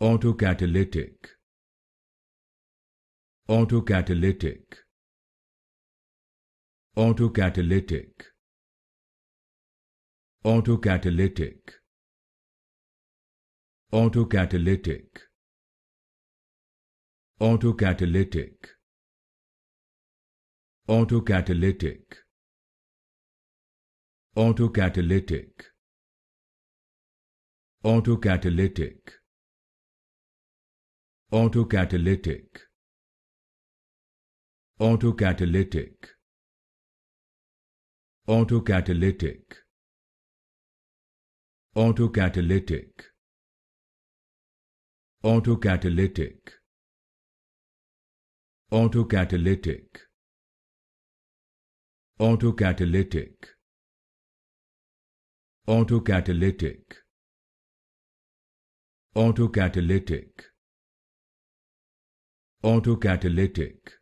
Autocatalytic. Autocatalytic. Autocatalytic. Autocatalytic. Autocatalytic. Autocatalytic. Autocatalytic. Autocatalytic. Autocatalytic. Autocatalytic. Autocatalytic. Autocatalytic. Autocatalytic. Autocatalytic. Autocatalytic. Autocatalytic. Autocatalytic. Autocatalytic. Autocatalytic.